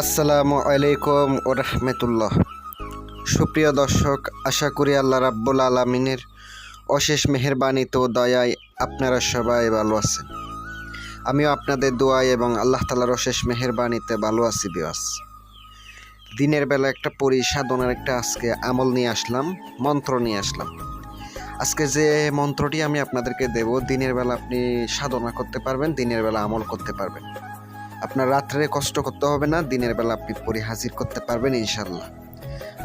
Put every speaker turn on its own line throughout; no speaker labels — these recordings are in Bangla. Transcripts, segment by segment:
আসসালামু আলাইকুম ও রহমতুল্লাহ। সুপ্রিয় দর্শক, আশা করি আল্লাহ রাব্বুল আলামিনের অশেষ মেহেরবানিতে ও দয়ায় আপনারা সবাই ভালো আছেন। আমিও আপনাদের দোয়ায় এবং আল্লাহ তাআলার অশেষ মেহেরবানিতে ভালো আছি। বিয়াস দিনের বেলা একটা সাধনার একটা আজকে আমল নিয়ে আসলাম, মন্ত্র নিয়ে আসলাম। আজকে যে মন্ত্রটি আমি আপনাদেরকে দেব, দিনের বেলা আপনি সাধনা করতে পারবেন, দিনের বেলা আমল করতে পারবেন। আপনার রাত্রে কষ্ট করতে হবে না, দিনের বেলা আপনি হাজির করতে পারবেন ইনশাল্লাহ।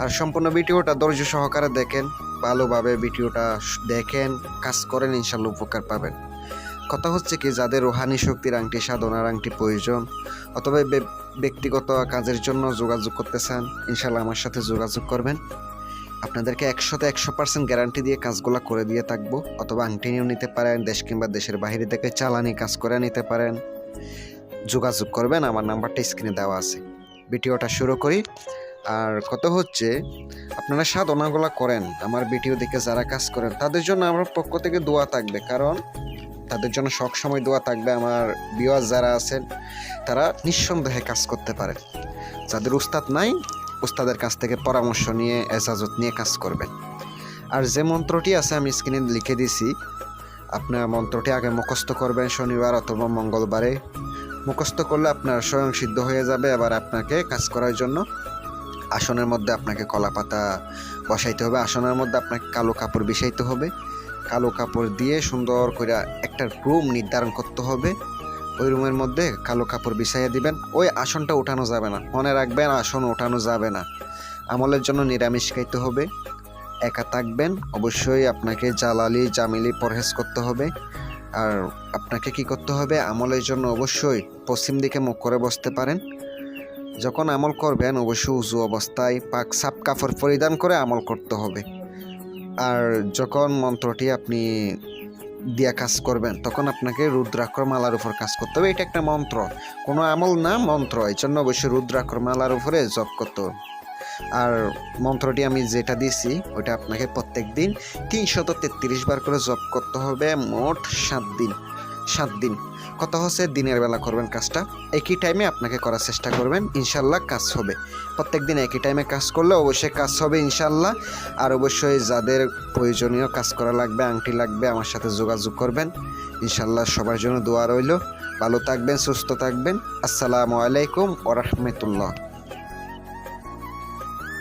আর সম্পূর্ণ ভিডিওটা ধৈর্য সহকারে দেখেন, ভালোভাবে ভিডিওটা দেখেন, কাজ করেন, ইনশাল্লাহ উপকার পাবেন। কথা হচ্ছে কি, যাদের রুহানি শক্তির আংটি, সাধনার আংটি প্রয়োজন, অথবা ব্যক্তিগত কাজের জন্য যোগাযোগ করতে চান, ইনশাল্লাহ আমার সাথে যোগাযোগ করবেন। আপনাদেরকে 100% গ্যারান্টি দিয়ে কাজগুলো করে দিয়ে থাকবো। অথবা আংটি নিয়েও নিতে পারেন, দেশ কিংবা দেশের বাইরে থেকে চালানি কাজ করে নিতে পারেন। যোগাযোগ করবেন, আমার নাম্বারটা স্ক্রিনে দেওয়া আছে। ভিডিওটা শুরু করি। আর কত হচ্ছে, আপনারা সাধনাগুলো করেন, আমার ভিডিও দেখে যারা কাজ করেন তাদের জন্য আমার পক্ষ থেকে দোয়া থাকবে, কারণ তাদের জন্য সবসময় দোয়া থাকবে। আমার ভিউয়ার যারা আছেন তারা নিঃসন্দেহে কাজ করতে পারেন। যাদের উস্তাদ নাই, উস্তাদের কাছ থেকে পরামর্শ নিয়ে, এজাজত নিয়ে কাজ করবেন। আর যে মন্ত্রটি আছে আমি স্ক্রিনে লিখে দিছি, আপনার মন্ত্রটি আগে মুখস্থ করবেন শনিবার অথবা মঙ্গলবারে। মুখস্থ করলে আপনার স্বয়ং সিদ্ধ হয়ে যাবে। আবার আপনাকে কাজ করার জন্য আসনের মধ্যে আপনাকে কলা পাতা বসাইতে হবে, আসনের মধ্যে আপনাকে কালো কাপড় বিছাইতে হবে। কালো কাপড় দিয়ে সুন্দর করে একটা রুম নির্ধারণ করতে হবে। ওই রুমের মধ্যে কালো কাপড় বিছাইয়া দিবেন। ওই আসনটা উঠানো যাবে না, মনে রাখবেন, আসন উঠানো যাবে না। আমলের জন্য নিরামিষ খাইতে হবে, একা থাকবেন। অবশ্যই আপনাকে জালালি জামিলি পরহেজ করতে হবে। আর আপনাকে কি করতে হবে, আমলের জন্য অবশ্যই পশ্চিম দিকে মুখ করে বসতে পারেন। যখন আমল করবেন অবশ্যই উজু অবস্থায় পাক সাপ কাপড় পরিধান করে আমল করতে হবে। আর যখন মন্ত্রটি আপনি দিয়া কাজ করবেন তখন আপনাকে রুদ্রাক্ষর মালার উপর কাজ করতে হবে। এটা একটা মন্ত্র, কোনো আমল না, মন্ত্র। এই জন্য অবশ্যই রুদ্রাক্ষর মালার উপরে জপ করতে হবে। আর মন্ত্রটি আমি যেটা দিয়েছি ওইটা আপনাকে প্রত্যেক দিন 333 বার করে জপ করতে হবে, মোট 7 দিন। কথা হচ্ছে দিনের বেলা করবেন কাজটা, একই টাইমে আপনাকে করার চেষ্টা করবেন, ইনশাল্লাহ কাজ হবে। প্রত্যেক দিন একই টাইমে কাজ করলে অবশ্যই কাজ হবে ইনশাল্লাহ। আর অবশ্যই যাদের প্রয়োজনীয় কাজ করা লাগবে, আংটি লাগবে, আমার সাথে যোগাযোগ করবেন ইনশাল্লাহ। সবার জন্য দোয়া রইল। ভালো থাকবেন, সুস্থ থাকবেন। আসসালামু আলাইকুম ওয়া রাহমাতুল্লাহ।